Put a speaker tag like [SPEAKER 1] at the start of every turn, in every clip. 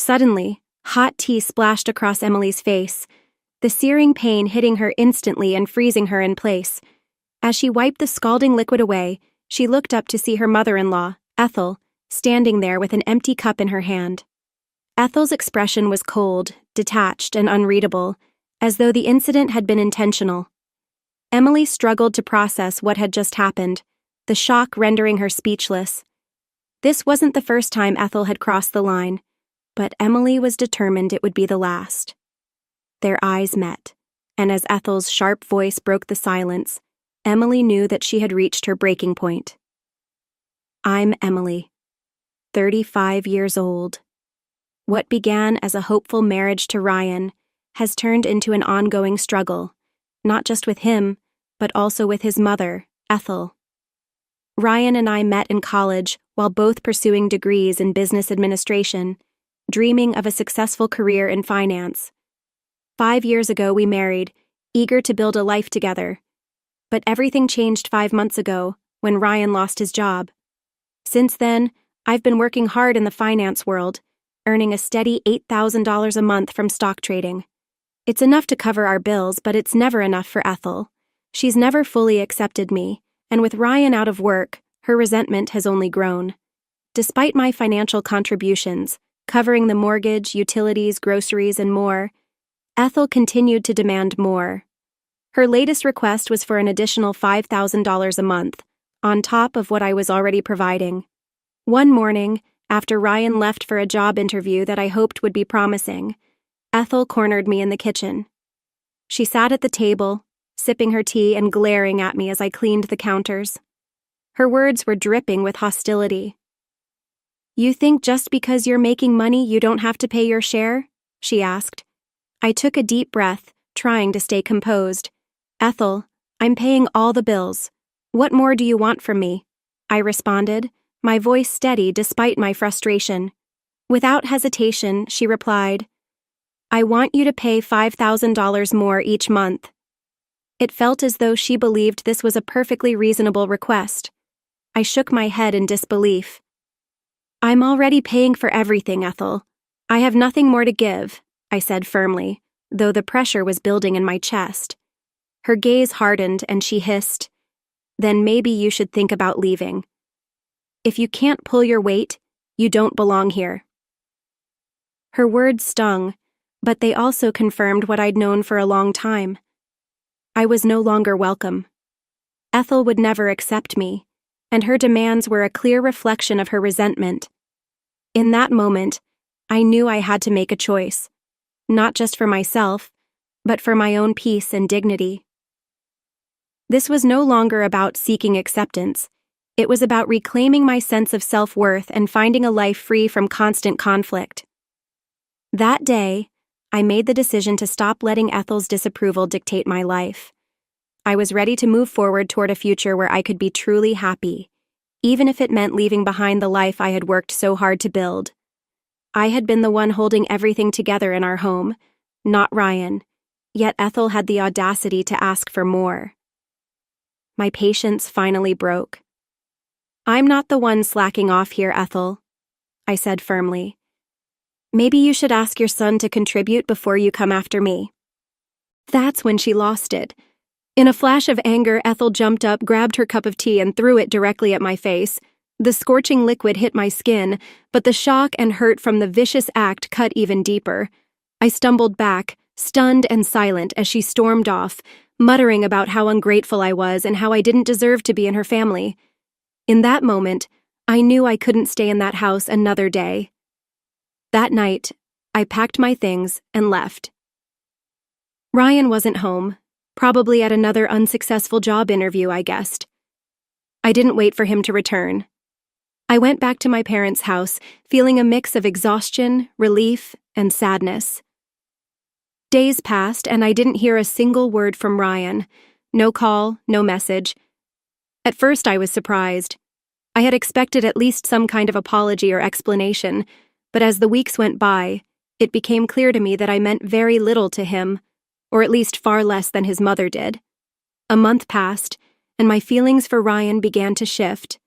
[SPEAKER 1] Suddenly, hot tea splashed across Emily's face, the searing pain hitting her instantly and freezing her in place. As she wiped the scalding liquid away, she looked up to see her mother-in-law, Ethel, standing there with an empty cup in her hand. Ethel's expression was cold, detached, and unreadable, as though the incident had been intentional. Emily struggled to process what had just happened, the shock rendering her speechless. This wasn't the first time Ethel had crossed the line, but Emily was determined it would be the last. Their eyes met, and as Ethel's sharp voice broke the silence, Emily knew that she had reached her breaking point. I'm Emily, 35 years old. What began as a hopeful marriage to Ryan has turned into an ongoing struggle, not just with him, but also with his mother, Ethel. Ryan and I met in college while both pursuing degrees in business administration, dreaming of a successful career in finance. 5 years ago we married, eager to build a life together. But everything changed 5 months ago, when Ryan lost his job. Since then, I've been working hard in the finance world, earning a steady $8,000 a month from stock trading. It's enough to cover our bills, but it's never enough for Ethel. She's never fully accepted me, and with Ryan out of work, her resentment has only grown. Despite my financial contributions, covering the mortgage, utilities, groceries, and more, Ethel continued to demand more. Her latest request was for an additional $5,000 a month, on top of what I was already providing. One morning, after Ryan left for a job interview that I hoped would be promising, Ethel cornered me in the kitchen. She sat at the table, sipping her tea and glaring at me as I cleaned the counters. Her words were dripping with hostility. "You think just because you're making money you don't have to pay your share?" she asked. I took a deep breath, trying to stay composed. "Ethel, I'm paying all the bills. What more do you want from me?" I responded, my voice steady despite my frustration. Without hesitation, she replied, "I want you to pay $5,000 more each month." It felt as though she believed this was a perfectly reasonable request. I shook my head in disbelief. "I'm already paying for everything, Ethel. I have nothing more to give," I said firmly, though the pressure was building in my chest. Her gaze hardened and she hissed, "Then maybe you should think about leaving. If you can't pull your weight, you don't belong here." Her words stung, but they also confirmed what I'd known for a long time. I was no longer welcome. Ethel would never accept me, and her demands were a clear reflection of her resentment. In that moment, I knew I had to make a choice, not just for myself, but for my own peace and dignity. This was no longer about seeking acceptance. It was about reclaiming my sense of self-worth and finding a life free from constant conflict. That day, I made the decision to stop letting Ethel's disapproval dictate my life. I was ready to move forward toward a future where I could be truly happy, even if it meant leaving behind the life I had worked so hard to build. I had been the one holding everything together in our home, not Ryan, yet Ethel had the audacity to ask for more. My patience finally broke. "I'm not the one slacking off here, Ethel," I said firmly. "Maybe you should ask your son to contribute before you come after me." That's when she lost it. In a flash of anger, Ethel jumped up, grabbed her cup of tea, and threw it directly at my face. The scorching liquid hit my skin, but the shock and hurt from the vicious act cut even deeper. I stumbled back, stunned and silent, as she stormed off, muttering about how ungrateful I was and how I didn't deserve to be in her family. In that moment, I knew I couldn't stay in that house another day. That night, I packed my things and left. Ryan wasn't home, probably at another unsuccessful job interview, I guessed. I didn't wait for him to return. I went back to my parents' house, feeling a mix of exhaustion, relief, and sadness. Days passed, and I didn't hear a single word from Ryan. No call, no message. At first, I was surprised. I had expected at least some kind of apology or explanation, but as the weeks went by, it became clear to me that I meant very little to him, or at least far less than his mother did. A month passed, and my feelings for Ryan began to shift.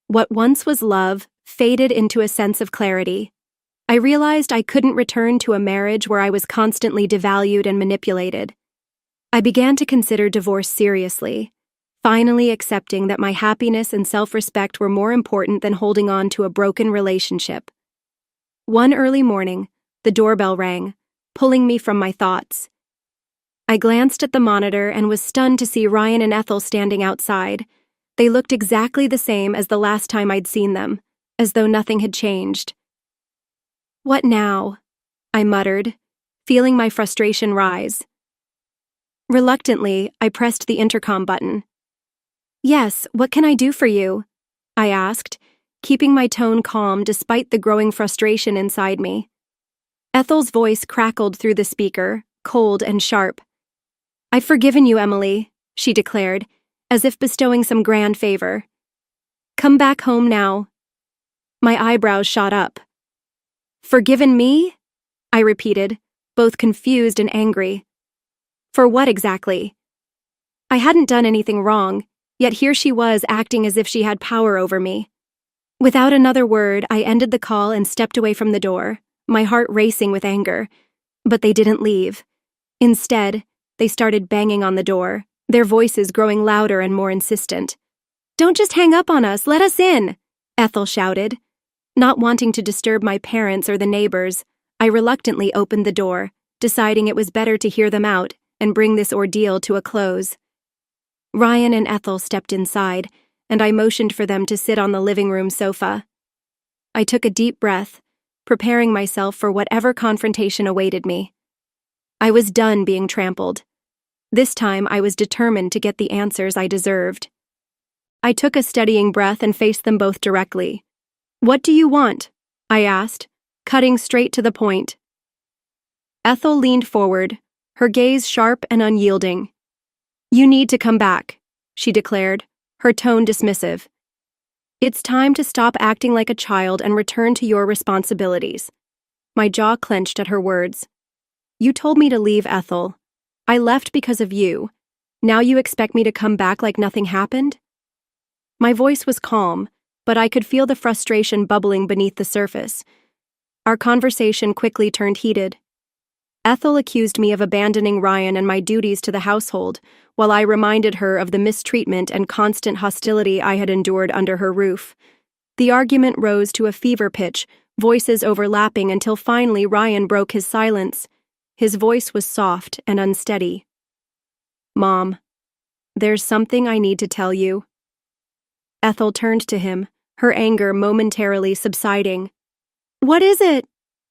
[SPEAKER 1] What once was love faded into a sense of clarity. I realized I couldn't return to a marriage where I was constantly devalued and manipulated. I began to consider divorce seriously, finally accepting that my happiness and self-respect were more important than holding on to a broken relationship. One early morning, the doorbell rang, pulling me from my thoughts. I glanced at the monitor and was stunned to see Ryan and Ethel standing outside. They looked exactly the same as the last time I'd seen them, as though nothing had changed. "What now?" I muttered, feeling my frustration rise. Reluctantly, I pressed the intercom button. "Yes, what can I do for you?" I asked, keeping my tone calm despite the growing frustration inside me. Ethel's voice crackled through the speaker, cold and sharp. "I've forgiven you, Emily," she declared, as if bestowing some grand favor. "Come back home now." My eyebrows shot up. "Forgiven me?" I repeated, both confused and angry. For what exactly? I hadn't done anything wrong, yet here she was acting as if she had power over me. Without another word, I ended the call and stepped away from the door, my heart racing with anger. But they didn't leave. Instead, they started banging on the door, their voices growing louder and more insistent. "Don't just hang up on us, let us in!" Ethel shouted. Not wanting to disturb my parents or the neighbors, I reluctantly opened the door, deciding it was better to hear them out and bring this ordeal to a close. Ryan and Ethel stepped inside, and I motioned for them to sit on the living room sofa. I took a deep breath, preparing myself for whatever confrontation awaited me. I was done being trampled. This time I was determined to get the answers I deserved. I took a steadying breath and faced them both directly. "What do you want?" I asked, cutting straight to the point. Ethel leaned forward, her gaze sharp and unyielding. "You need to come back," she declared, her tone dismissive. "It's time to stop acting like a child and return to your responsibilities." My jaw clenched at her words. "You told me to leave, Ethel. I left because of you. Now you expect me to come back like nothing happened?" My voice was calm, but I could feel the frustration bubbling beneath the surface. Our conversation quickly turned heated. Ethel accused me of abandoning Ryan and my duties to the household, while I reminded her of the mistreatment and constant hostility I had endured under her roof. The argument rose to a fever pitch, voices overlapping until finally Ryan broke his silence. His voice was soft and unsteady. "Mom, there's something I need to tell you." Ethel turned to him, her anger momentarily subsiding. "What is it?"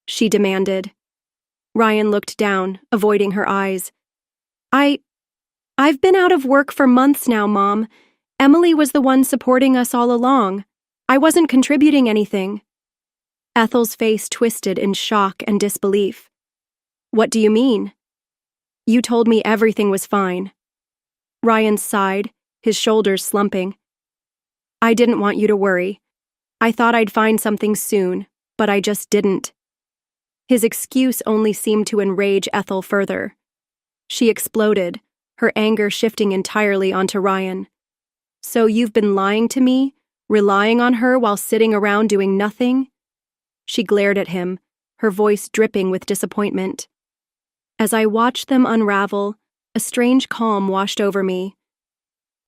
[SPEAKER 1] she demanded. Ryan looked down, avoiding her eyes. I've been out of work for months now, Mom. Emily was the one supporting us all along. I wasn't contributing anything." Ethel's face twisted in shock and disbelief. "What do you mean?" "You told me everything was fine." Ryan sighed, his shoulders slumping. "I didn't want you to worry. I thought I'd find something soon, but I just didn't." His excuse only seemed to enrage Ethel further. She exploded, her anger shifting entirely onto Ryan. "So you've been lying to me, relying on her while sitting around doing nothing?" She glared at him, her voice dripping with disappointment. As I watched them unravel, a strange calm washed over me.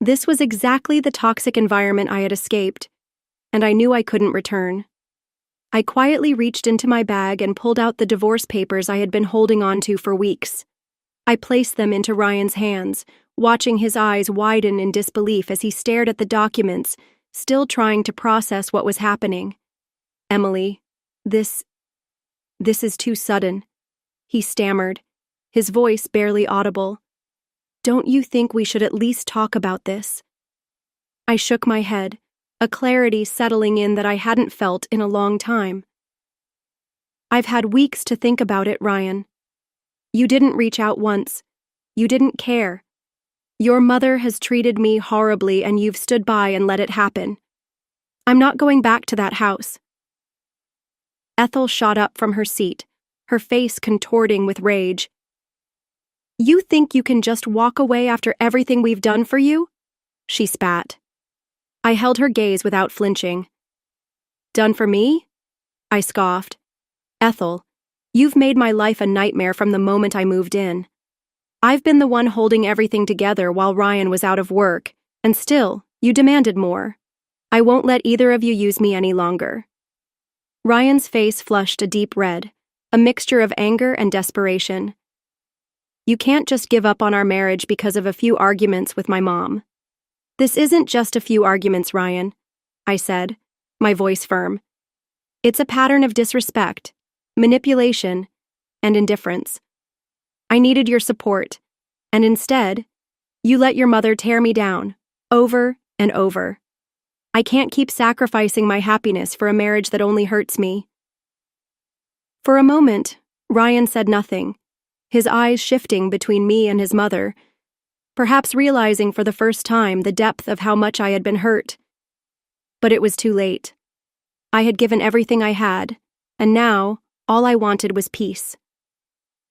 [SPEAKER 1] This was exactly the toxic environment I had escaped, and I knew I couldn't return. I quietly reached into my bag and pulled out the divorce papers I had been holding on to for weeks. I placed them into Ryan's hands, watching his eyes widen in disbelief as he stared at the documents, still trying to process what was happening. "Emily, this is too sudden," he stammered, his voice barely audible. "Don't you think we should at least talk about this?" I shook my head, a clarity settling in that I hadn't felt in a long time. "I've had weeks to think about it, Ryan. You didn't reach out once. You didn't care. Your mother has treated me horribly and you've stood by and let it happen. I'm not going back to that house." Ethel shot up from her seat, her face contorting with rage. "You think you can just walk away after everything we've done for you?" she spat. I held her gaze without flinching. "Done for me?" I scoffed. Ethel, you've made my life a nightmare from the moment I moved in. I've been the one holding everything together while Ryan was out of work, and still, you demanded more. I won't let either of you use me any longer." Ryan's face flushed a deep red, a mixture of anger and desperation. "You can't just give up on our marriage because of a few arguments with my mom." "This isn't just a few arguments, Ryan," I said, my voice firm. "It's a pattern of disrespect, manipulation, and indifference. I needed your support, and instead, you let your mother tear me down, over and over. I can't keep sacrificing my happiness for a marriage that only hurts me." For a moment, Ryan said nothing, his eyes shifting between me and his mother, perhaps realizing for the first time the depth of how much I had been hurt. But it was too late. I had given everything I had, and now all I wanted was peace.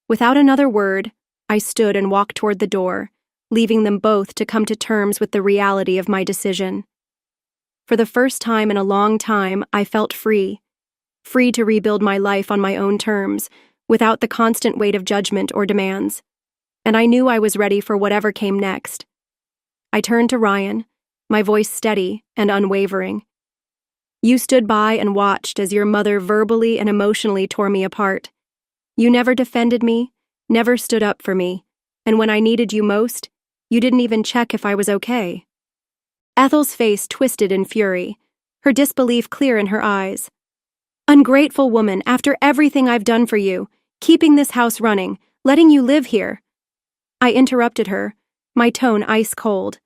[SPEAKER 1] Without another word, I stood and walked toward the door, leaving them both to come to terms with the reality of my decision. For the first time in a long time, I felt free to rebuild my life on my own terms, without the constant weight of judgment or demands. And I knew I was ready for whatever came next. I turned to Ryan, my voice steady and unwavering. "You stood by and watched as your mother verbally and emotionally tore me apart. You never defended me, never stood up for me, and when I needed you most, you didn't even check if I was okay." Ethel's face twisted in fury, her disbelief clear in her eyes. "Ungrateful woman, after everything I've done for you, keeping this house running, letting you live here." I interrupted her, my tone ice cold.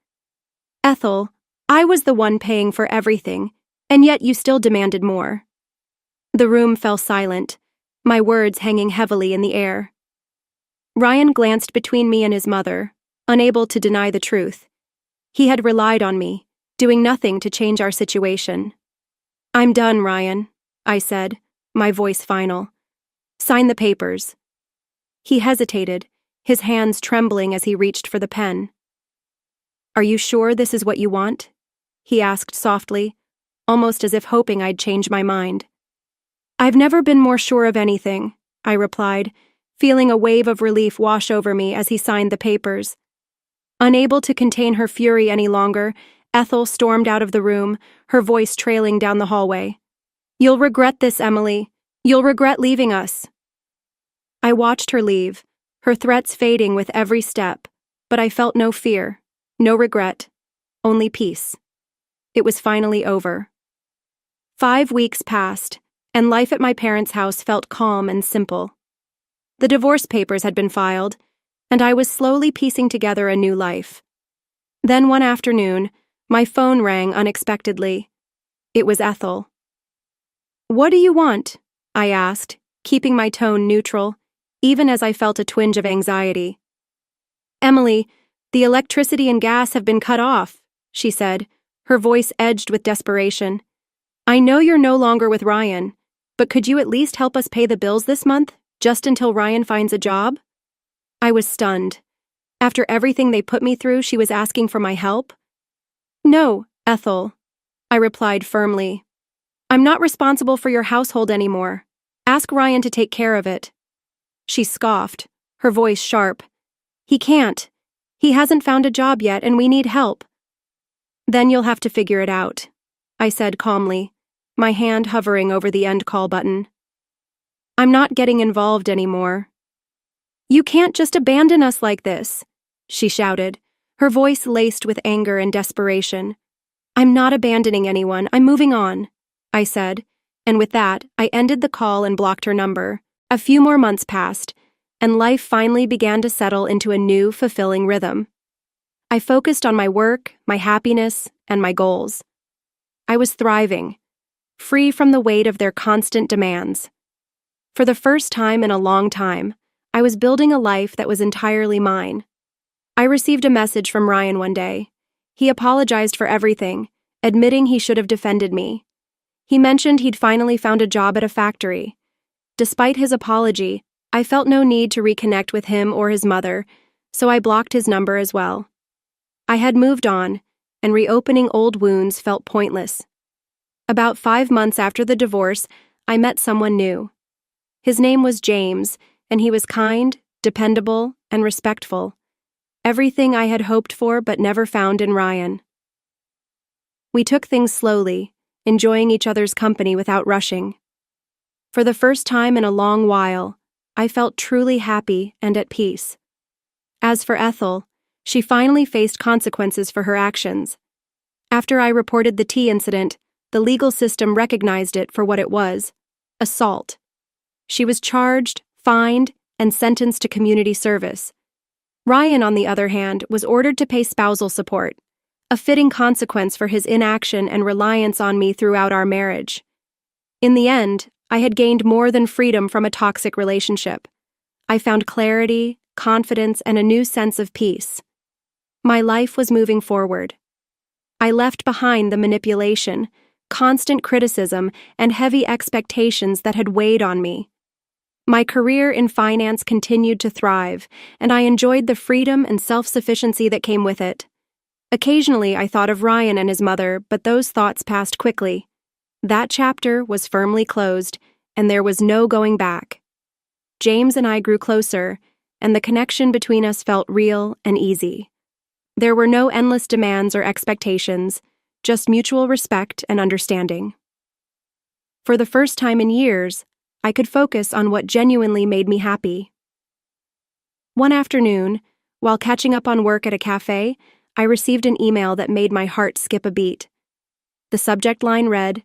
[SPEAKER 1] "Ethel, I was the one paying for everything, and yet you still demanded more." The room fell silent, my words hanging heavily in the air. Ryan glanced between me and his mother, unable to deny the truth. He had relied on me, doing nothing to change our situation. "I'm done, Ryan," I said, my voice final. "Sign the papers." He hesitated, his hands trembling as he reached for the pen. "Are you sure this is what you want?" he asked softly, almost as if hoping I'd change my mind. "I've never been more sure of anything," I replied, feeling a wave of relief wash over me as he signed the papers. Unable to contain her fury any longer, Ethel stormed out of the room, her voice trailing down the hallway. "You'll regret this, Emily. You'll regret leaving us." I watched her leave, her threats fading with every step, but I felt no fear, no regret, only peace. It was finally over. 5 weeks passed, and life at my parents' house felt calm and simple. The divorce papers had been filed, and I was slowly piecing together a new life. Then one afternoon, my phone rang unexpectedly. It was Ethel. "What do you want?" I asked, keeping my tone neutral, even as I felt a twinge of anxiety. "Emily, the electricity and gas have been cut off," she said, her voice edged with desperation. "I know you're no longer with Ryan, but could you at least help us pay the bills this month, just until Ryan finds a job?" I was stunned. After everything they put me through, she was asking for my help? "No, Ethel," I replied firmly. "I'm not responsible for your household anymore. Ask Ryan to take care of it." She scoffed, her voice sharp. "He can't. He hasn't found a job yet, and we need help." "Then you'll have to figure it out," I said calmly, my hand hovering over the end call button. "I'm not getting involved anymore." "You can't just abandon us like this," she shouted, her voice laced with anger and desperation. "I'm not abandoning anyone, I'm moving on," I said, and with that, I ended the call and blocked her number. A few more months passed, and life finally began to settle into a new, fulfilling rhythm. I focused on my work, my happiness, and my goals. I was thriving, free from the weight of their constant demands. For the first time in a long time, I was building a life that was entirely mine. I received a message from Ryan one day. He apologized for everything, admitting he should have defended me. He mentioned he'd finally found a job at a factory. Despite his apology, I felt no need to reconnect with him or his mother, so I blocked his number as well. I had moved on, and reopening old wounds felt pointless. About 5 months after the divorce, I met someone new. His name was James, and he was kind, dependable, and respectful. Everything I had hoped for but never found in Ryan. We took things slowly, enjoying each other's company without rushing. For the first time in a long while, I felt truly happy and at peace. As for Ethel, she finally faced consequences for her actions. After I reported the tea incident, the legal system recognized it for what it was: assault. She was charged, fined, and sentenced to community service. Ryan, on the other hand, was ordered to pay spousal support, a fitting consequence for his inaction and reliance on me throughout our marriage. In the end, I had gained more than freedom from a toxic relationship. I found clarity, confidence, and a new sense of peace. My life was moving forward. I left behind the manipulation, constant criticism, and heavy expectations that had weighed on me. My career in finance continued to thrive, and I enjoyed the freedom and self-sufficiency that came with it. Occasionally, I thought of Ryan and his mother, but those thoughts passed quickly. That chapter was firmly closed, and there was no going back. James and I grew closer, and the connection between us felt real and easy. There were no endless demands or expectations, just mutual respect and understanding. For the first time in years, I could focus on what genuinely made me happy. One afternoon, while catching up on work at a cafe, I received an email that made my heart skip a beat. The subject line read,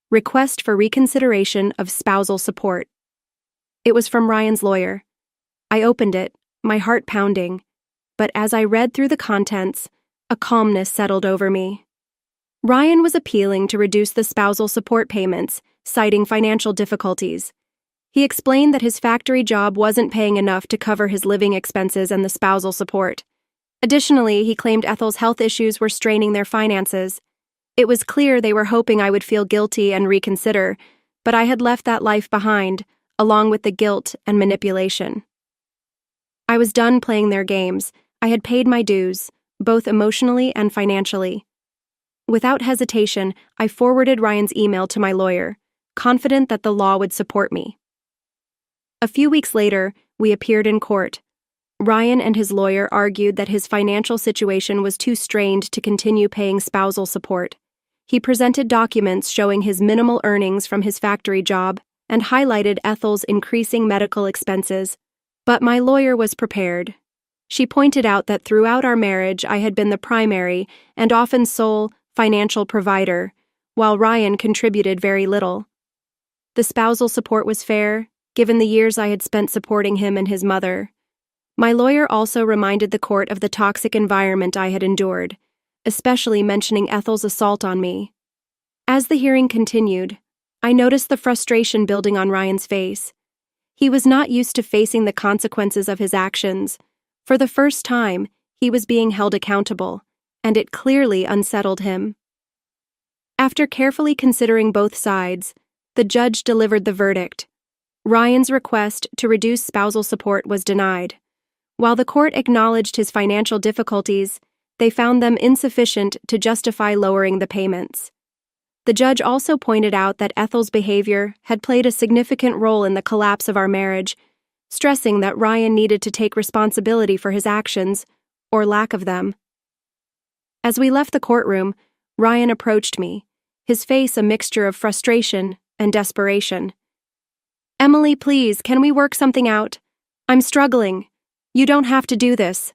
[SPEAKER 1] "Request for reconsideration of spousal support." It was from Ryan's lawyer. I opened it, my heart pounding, but as I read through the contents, a calmness settled over me. Ryan was appealing to reduce the spousal support payments, citing financial difficulties. He explained that his factory job wasn't paying enough to cover his living expenses and the spousal support. Additionally, he claimed Ethel's health issues were straining their finances. It was clear they were hoping I would feel guilty and reconsider, but I had left that life behind, along with the guilt and manipulation. I was done playing their games. I had paid my dues, both emotionally and financially. Without hesitation, I forwarded Ryan's email to my lawyer, confident that the law would support me. A few weeks later, we appeared in court. Ryan and his lawyer argued that his financial situation was too strained to continue paying spousal support. He presented documents showing his minimal earnings from his factory job and highlighted Ethel's increasing medical expenses. But my lawyer was prepared. She pointed out that throughout our marriage I had been the primary and often sole financial provider, while Ryan contributed very little. The spousal support was fair, given the years I had spent supporting him and his mother. My lawyer also reminded the court of the toxic environment I had endured, especially mentioning Ethel's assault on me. As the hearing continued, I noticed the frustration building on Ryan's face. He was not used to facing the consequences of his actions. For the first time, he was being held accountable, and it clearly unsettled him. After carefully considering both sides, the judge delivered the verdict. Ryan's request to reduce spousal support was denied. While the court acknowledged his financial difficulties, they found them insufficient to justify lowering the payments. The judge also pointed out that Ethel's behavior had played a significant role in the collapse of our marriage, stressing that Ryan needed to take responsibility for his actions, or lack of them. As we left the courtroom, Ryan approached me, his face a mixture of frustration and desperation. "Emily, please, can we work something out? I'm struggling. You don't have to do this,"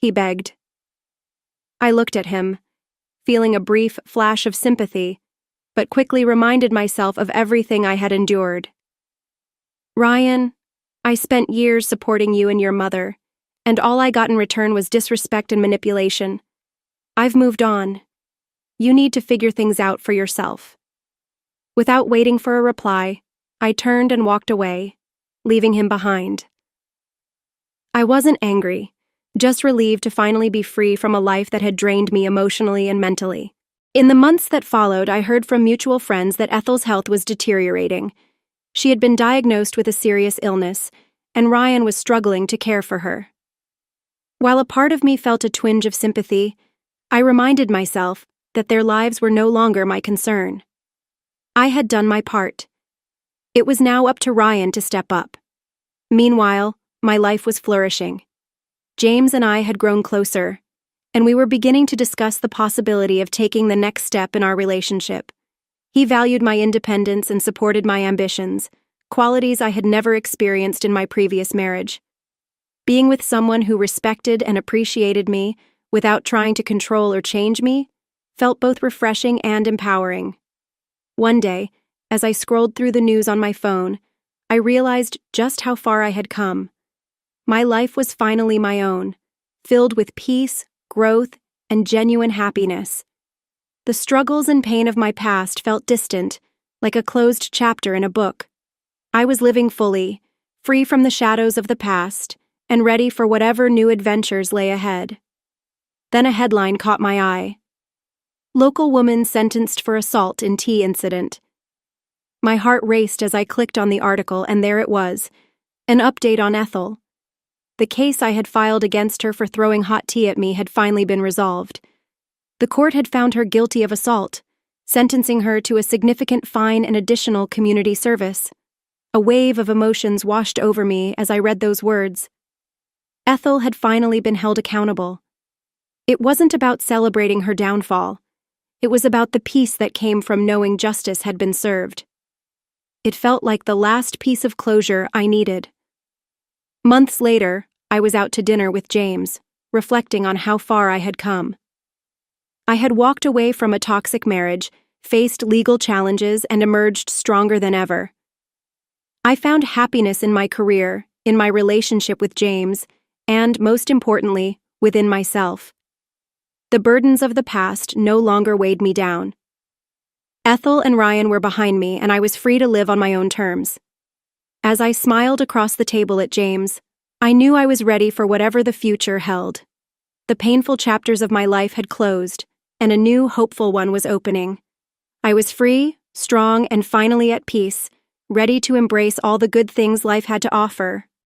[SPEAKER 1] he begged. I looked at him, feeling a brief flash of sympathy, but quickly reminded myself of everything I had endured. "Ryan, I spent years supporting you and your mother, and all I got in return was disrespect and manipulation. I've moved on. You need to figure things out for yourself." Without waiting for a reply, I turned and walked away, leaving him behind. I wasn't angry, just relieved to finally be free from a life that had drained me emotionally and mentally. In the months that followed, I heard from mutual friends that Ethel's health was deteriorating. She had been diagnosed with a serious illness, and Ryan was struggling to care for her. While a part of me felt a twinge of sympathy, I reminded myself that their lives were no longer my concern. I had done my part. It was now up to Ryan to step up. Meanwhile, my life was flourishing. James and I had grown closer, and we were beginning to discuss the possibility of taking the next step in our relationship. He valued my independence and supported my ambitions, qualities I had never experienced in my previous marriage. Being with someone who respected and appreciated me without trying to control or change me felt both refreshing and empowering. One day, as I scrolled through the news on my phone, I realized just how far I had come. My life was finally my own, filled with peace, growth, and genuine happiness. The struggles and pain of my past felt distant, like a closed chapter in a book. I was living fully, free from the shadows of the past, and ready for whatever new adventures lay ahead. Then a headline caught my eye. Local woman sentenced for assault in tea incident. My heart raced as I clicked on the article, and there it was, an update on Ethel. The case I had filed against her for throwing hot tea at me had finally been resolved. The court had found her guilty of assault, sentencing her to a significant fine and additional community service. A wave of emotions washed over me as I read those words. Ethel had finally been held accountable. It wasn't about celebrating her downfall. It was about the peace that came from knowing justice had been served. It felt like the last piece of closure I needed. Months later, I was out to dinner with James, reflecting on how far I had come. I had walked away from a toxic marriage, faced legal challenges, and emerged stronger than ever. I found happiness in my career, in my relationship with James, and, most importantly, within myself. The burdens of the past no longer weighed me down. Ethel and Ryan were behind me, and I was free to live on my own terms. As I smiled across the table at James, I knew I was ready for whatever the future held. The painful chapters of my life had closed, and a new, hopeful one was opening. I was free, strong, and finally at peace, ready to embrace all the good things life had to offer.